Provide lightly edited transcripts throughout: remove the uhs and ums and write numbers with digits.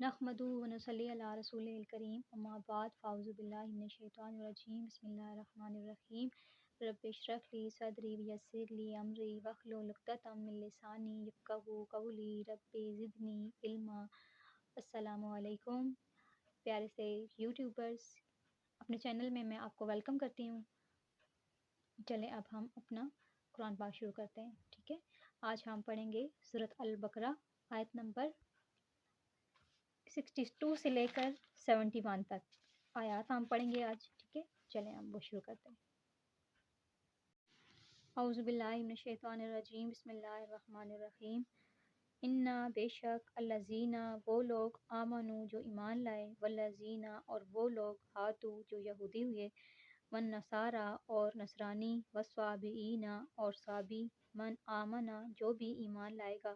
نحمدہ و نصلی علی رسولہ الکریم اما بعد فاعوذ باللہ من الشیطان الرجیم بسم اللہ الرحمن الرحیم رب اشرح لی صدری ویسر لی امری واحلل عقدۃ من لسانی یفقہوا قولی رب زدنی علما۔ السلام علیکم پیارے سے یوٹیوبرز، اپنے چینل میں آپ کو ویلکم کرتی ہوں۔ چلیں اب ہم اپنا قرآن پاک شروع کرتے ہیں، ٹھیک ہے۔ آج ہم پڑھیں گے سورۃ البقرہ آیت نمبر 62 سے لے کر 71 تک آیات ہم پڑھیں گے آج، ٹھیک ہے۔ چلیں ہم وہ شروع کرتے ہیں۔ اعوذ باللہ من الشیطان الرجیم بسم اللہ الرحمن الرحیم۔ انا بے شک الذین وہ لوگ آمنو جو ایمان لائے، والذین اور وہ لوگ ہادو جو یہودی ہوئے، والنصارى اور نصرانی، والصابئین اور صابی، من آمنا جو بھی ایمان لائے گا،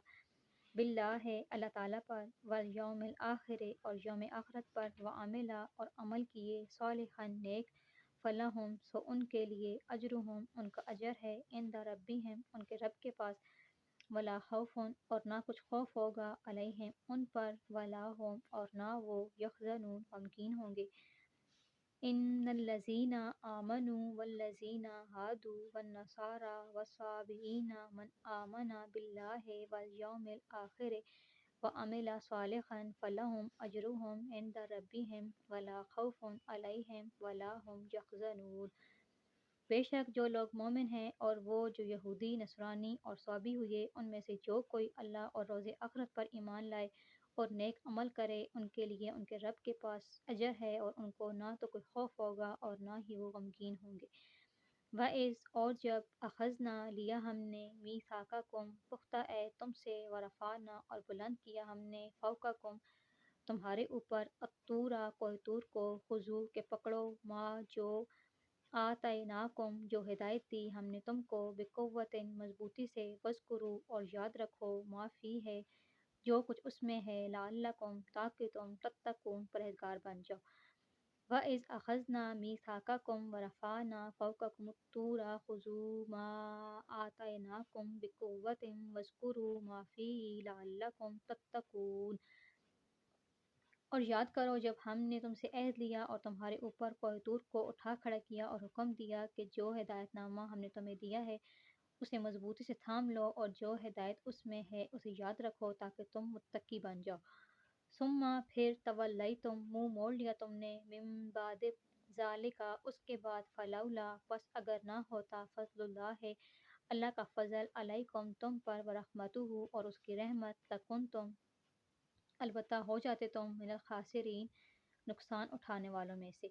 باللہ اللہ تعالیٰ پر، والیوم الآخر اور یوم آخرت پر، وعملا اور عمل کیے، صالحا نیک، فلہم سو ان کے لیے، اجرہم ان کا اجر ہے، عند ربہم ان کے رب کے پاس، ولا خوف اور نہ کچھ خوف ہوگا، علیہم ان پر، ولا ہم اور نہ وہ، یحزنون غمگین ہوں گے۔ ان الذین آمنوا والذین ہادوا والنصارى والصابئین من آمن باللہ والیوم الآخر وعمل صالحا فلہم اجرہم عند ربہم ولا خوف علیہم ولا ہم یحزنون۔ بے شک جو لوگ مومن ہیں اور وہ جو یہودی، نصرانی اور صابی ہوئے، ان میں سے جو کوئی اللہ اور روز آخرت پر ایمان لائے اور نیک عمل کرے، ان کے لیے ان کے رب کے پاس اجر ہے، اور ان کو نہ تو کوئی خوف ہوگا اور نہ ہی وہ غمگین ہوں گے۔ وَإِذْ اور جب اخذنا لیا ہم نے، میثاقکم پختہ عہد تم سے، ورفعنا اور بلند کیا ہم نے، فوقکم تمہارے اوپر، الطورا کوہ طور کو، خذو کہ پکڑو، ما جو آتیناکم جو ہدایت دی ہم نے تم کو، بقوت مضبوطی سے، واذکروا اور یاد رکھو، ما فی ہے جو کچھ اس میں ہے، لعلکم تاکہ تم تتقون پرہیزگار بن جاؤ۔ وَإِذْ أَخَذْنَا مِيثَاقَكُمْ وَرَفَعْنَا فَوْقَكُمُ الطُّورَ خُذُوا مَا آتَيْنَاكُمْ بِقُوَّةٍ وَاذْكُرُوا مَا فِيهِ لَعَلَّكُمْ تَتَّقُونَ۔ اور یاد کرو جب ہم نے تم سے عہد لیا اور تمہارے اوپر کوہ طور کو اٹھا کھڑا کیا اور حکم دیا کہ جو ہدایت نامہ ہم نے تمہیں دیا ہے اسے مضبوطی سے تھام لو، اور جو ہدایت اس میں ہے اسے یاد رکھو تاکہ تم متقی بن جاؤ۔ ثم پھر تولیتم منہ موڑ لیا تم نے، من بعد ذالک اس کے بعد، فلولا پس اگر نہ ہوتا، فضل اللہ اللہ کا فضل، علیکم تم پر، ورحمتہ اور اس کی رحمت، لکنتم البتہ ہو جاتے تم، من الخاسرین نقصان اٹھانے والوں میں سے۔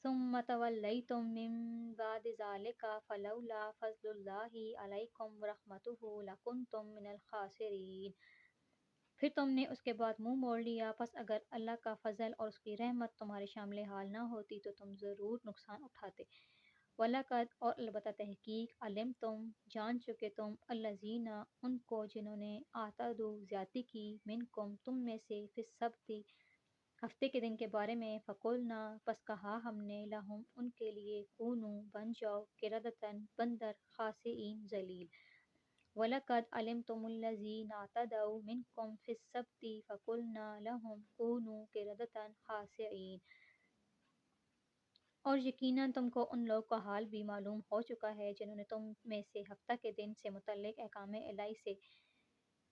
ثم تولیتم من بعد ذلک فلولا فضل اللہ علیکم ورحمتہ لکنتم من الخاسرین۔ پھر تم نے اس کے بعد منہ موڑ لیا، پس اگر اللہ کا فضل اور اس کی رحمت تمہارے شامل حال نہ ہوتی تو تم ضرور نقصان اٹھاتے۔ وَلَقَدْ اور البتہ تحقیق، علمتم جان چکے تم، الذین ان کو جنہوں نے، اعتدوا زیادتی کی، منکم تم میں سے، فی السبت ہفتے کے دن کے بارے میں، فقلنا پس کہا ہم نے، لہم ان کے لیے، کونوا بن جاؤ، قردۃ بندر، خاسئین ذلیل۔ وَلَقَدْ عَلِمْتُمُ الَّذِينَ اعْتَدَوْا مِنْكُمْ فِي السَّبْتِ فَقُلْنَا لَهُمْ كُونُوا قِرَدَةً خَاسِئِينَ۔ اور یقیناً تم کو ان لوگوں کا حال بھی معلوم ہو چکا ہے جنہوں نے تم میں سے ہفتہ کے دن سے متعلق احکام الہی سے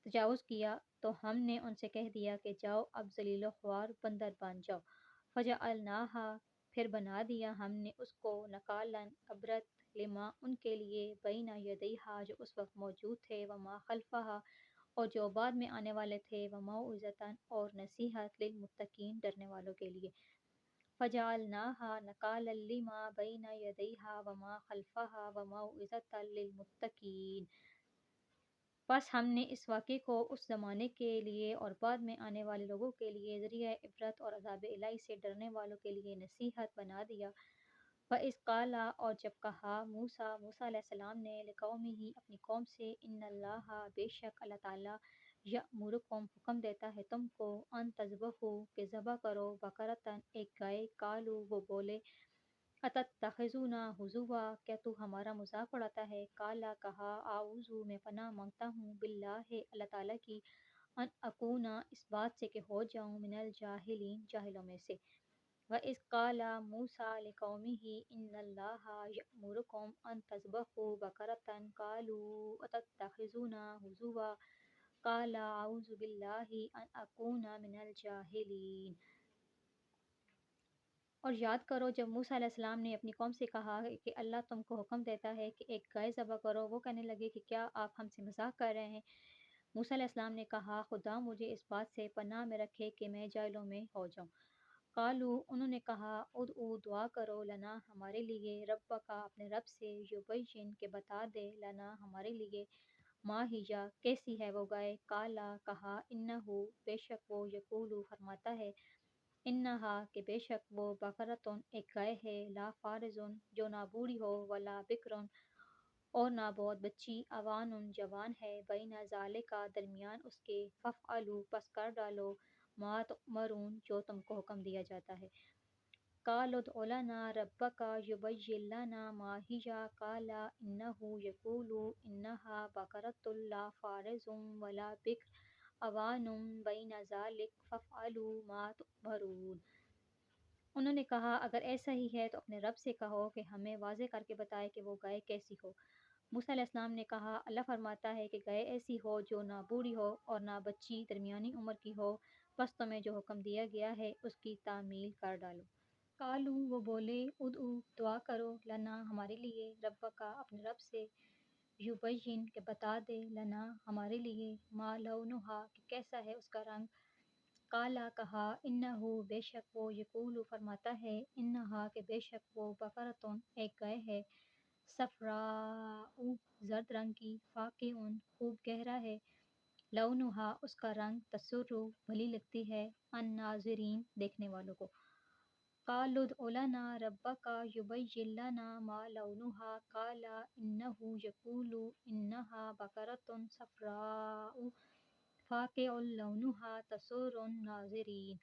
تجاوز کیا، تو ہم نے ان سے کہہ دیا کہ جاؤ اب ذلیل و خوار بندر بن جاؤ۔ فَجَعَلْنَاهَا پھر بنا دیا ہم نے اس کو، نکالاً عبرت، لما ان کے لیے، بین یدیہا جو اس وقت موجود تھے، وما خلفہا اور جو بعد میں آنے والے تھے، وموعظۃ اور نصیحت، للمتقین ڈرنے والوں کے لیے۔ فَجَعَلْنَاهَا نَكَالًا لِمَا بَيْنَ يَدَيْهَا وَمَا خَلْفَهَا وَمَوْعِظَةً لِلْمُتَّقِينَ۔ بس ہم نے اس واقعے کو اس زمانے کے لیے اور بعد میں آنے والے لوگوں کے لیے ذریعہ عبرت اور عذاب الہی سے ڈرنے والوں کے لیے نصیحت بنا دیا۔ وَإِذْ قَالَ اور جب کہا موسیٰ علیہ السلام نے، لِقَوْمِهِ اپنی قوم سے، إِنَّ اللَّهَ بے شک اللہ تعالیٰ، یأمرکم حکم دیتا ہے تم کو، ان تذبحوا کہ ذبح کرو، بقرۃ ایک گائے، قالوا وہ بولے، اتتخذونا ہزوا کیا تو ہمارا مذاق اڑاتا ہے، قال کہا، اعوذ میں پناہ مانگتا ہوں، باللہ اللہ تعالیٰ کی، ان اکونا اس بات سے کہ ہو جاؤں من الجاہلین جاہلوں میں سے۔ وَإِذْ قَالَ مُوسَىٰ لِقَوْمِهِ إِنَّ اللَّهَ يَأْمُرُكُمْ أَن تَذْبَحُوا بَقَرَةً قَالُوا أَتَتَّخِذُونَا هُزُوًا قَالَ أَعُوذُ بِاللَّهِ أَنْ أَكُونَ مِنَ الْجَاهِلِينَ۔ اور یاد کرو جب موسیٰ علیہ السلام نے اپنی قوم سے کہا کہ اللہ تم کو حکم دیتا ہے کہ ایک گائے ذبح کرو، وہ کہنے لگے کہ کیا آپ ہم سے مذاق کر رہے ہیں؟ موسیٰ علیہ السلام نے کہا خدا مجھے اس بات سے پناہ میں رکھے کہ میں جاہلوں میں ہو جاؤں۔ قالو انہوں نے کہا ادعو دعا کرو لنا ہمارے لیے رب کا اپنے رب سے یبین کہ بتا دے لنا ہمارے لیے ما ہیا کیسی ہے وہ گائے۔ کالا کہا انہو بے شک وہ یقولو فرماتا ہے انہا کہ بے شک وہ بقرتن ایک گائے ہے لا فارزن جو نہ بوڑھی ہو ولا بکرن اور نہ بہت بچی اوان جوان ہے بین ذالکا درمیان اس کے ففعلوا پس کر ڈالو ما تؤمرون جو تم کو حکم دیا جاتا ہے۔ قالوا ادع لنا ربک یبین لنا ما ہی قال انہ یقول انہا بقرۃ لا فارض ولا بکر اوان بین ذالک ففعلوا ما تؤمرون۔ انہوں نے کہا اگر ایسا ہی ہے تو اپنے رب سے کہو کہ ہمیں واضح کر کے بتائے کہ وہ گائے کیسی ہو۔ موسیٰ علیہ السلام نے کہا اللہ فرماتا ہے کہ گائے ایسی ہو جو نہ بوڑھی ہو اور نہ بچی درمیانی عمر کی ہو، بس تمہیں جو حکم دیا گیا ہے اس کی تعمیل کر ڈالو۔ قالو وہ بولے ادعو دعا کرو لنا ہمارے لیے رب کا اپنے رب سے یبین کہ بتا دے لنا ہمارے لیے ما لونہا کہ کیسا ہے اس کا رنگ۔ کالا کہا انہو بے شک وہ یقول فرماتا ہے انہا کہ بے شک وہ بقرتن ایک گائے ہے صفراء زرد رنگ کی فاقعٌ خوب گہرا ہے لونہا اس کا رنگ تسر بھلی لگتی ہے الناظرین دیکھنے والوں کو۔ قالوا ادع لنا ربک یبین لنا ما لونہا قال انہ یقول انہا بقرۃ صفراء فاقع لونہا تسر الناظرین۔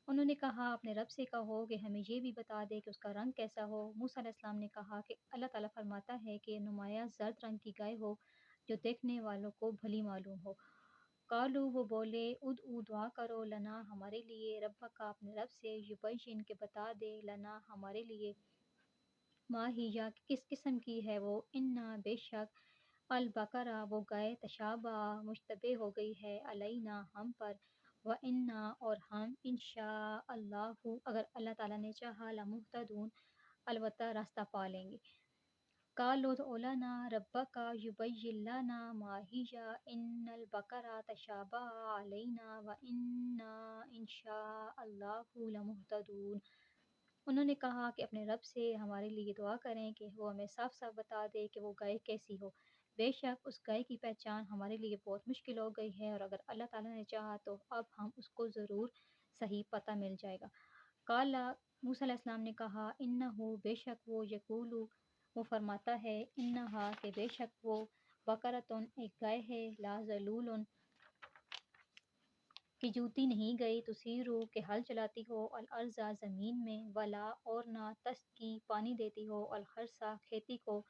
انہوں نے کہا اپنے رب سے کہو کہ ہمیں یہ بھی بتا دے کہ اس کا رنگ کیسا ہو۔ موسیٰ علیہ السلام نے کہا کہ اللہ تعالیٰ فرماتا ہے کہ نمایاں زرد رنگ کی گائے ہو جو دیکھنے والوں کو بھلی معلوم ہو۔ قالو وہ بولے ادعو دعا کرو لنا ہمارے لیے رب کا اپنے رب سے یبین کہ بتا دے لنا ہمارے لیے ما ہی کس قسم کی ہے وہ انا بے شک البقرہ وہ گائے تشابہ مشتبہ ہو گئی ہے علینا ہم پر وَإِنَّا اور ہم انشاء اللہ اگر اللہ تعالیٰ نے چاہا لمہتدون البتہ راستہ پا لیں گے۔ قالوا ادع لنا ربک یبین لنا ما ہی ان البقرہ تشابہ علینا وَإِنَّا انشاء اللہ لمہتدون۔ انہوں نے کہا کہ اپنے رب سے ہمارے لیے دعا کریں کہ وہ ہمیں صاف صاف بتا دے کہ وہ گائے کیسی ہو، بے شک اس گائے کی پہچان ہمارے لیے بہت مشکل ہو گئی ہے اور اگر اللہ تعالیٰ نے چاہا تو اب ہم اس کو ضرور صحیح پتہ مل جائے گا۔ قالا موسیٰ علیہ السلام نے کہا انہو بے شک وہ یقول وہ فرماتا ہے انہا کہ بے شک وہ بقرتن ایک گائے ہے لا ذلول کہ جوتی نہیں گئی تثیرو کہ ہل چلاتی ہو الارض زمین میں ولا اور نہ تسقی پانی دیتی ہو الحرث کھیتی کو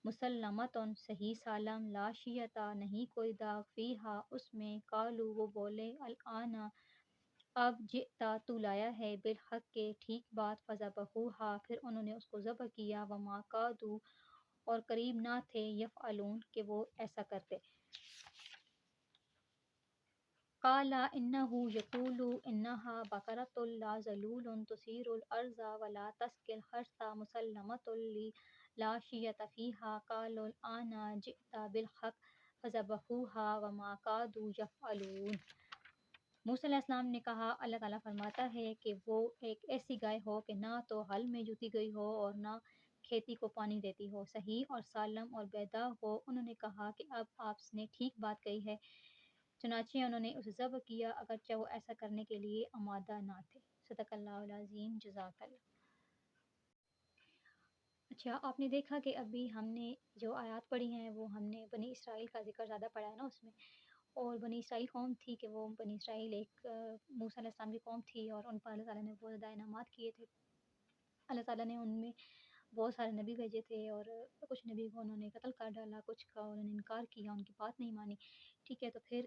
مسلمتن صحیح سالم لا شیعۃ نہیں کوئی داغ فیہا اس میں۔ قالو وہ بولے الآن اب جئتا تو لایا ہے بالحق کے ٹھیک بات فذبحوہا پھر انہوں نے اس کو ذبح کیا وما کادوا اور قریب نہ تھے یفعلون کہ وہ ایسا کرتے۔ قال انہ یقول انہا بقرۃ لا ذلول تثیر الارض ولا تسقی الحرث مسلمۃ لا شیعۃ فیہا قالوا الآن جئت بالحق فذبحوہا وما کادوا یفعلون۔ موسیٰ علیہ السلام نے کہا اللہ تعالیٰ فرماتا ہے کہ وہ ایک ایسی گائے ہو کہ نہ تو ہل میں جوتی گئی ہو اور نہ کھیتی کو پانی دیتی ہو، صحیح اور سالم اور بیداغ ہو۔ انہوں نے کہا کہ اب آپ نے ٹھیک بات کہی ہے، چنانچہ انہوں نے اسے ذبح کیا اگرچہ وہ ایسا کرنے کے لیے آمادہ نہ تھے۔ صدق اللہ العظیم، جزاک اللہ۔ اچھا آپ نے دیکھا کہ ابھی ہم نے جو آیات پڑھی ہیں وہ ہم نے بنی اسرائیل کا ذکر زیادہ پڑھا ہے نا اس میں، اور بنی اسرائیل قوم تھی کہ وہ بنی اسرائیل ایک موسیٰ علیہ السلام کی قوم تھی اور ان پر اللہ تعالیٰ نے بہت زیادہ انعامات کیے تھے۔ اللہ تعالیٰ نے ان میں بہت سارے نبی بھیجے تھے اور کچھ نبی کو انہوں نے قتل کر ڈالا، کچھ کا انہوں نے انکار کیا، ان کی بات نہیں مانی، ٹھیک ہے۔ تو پھر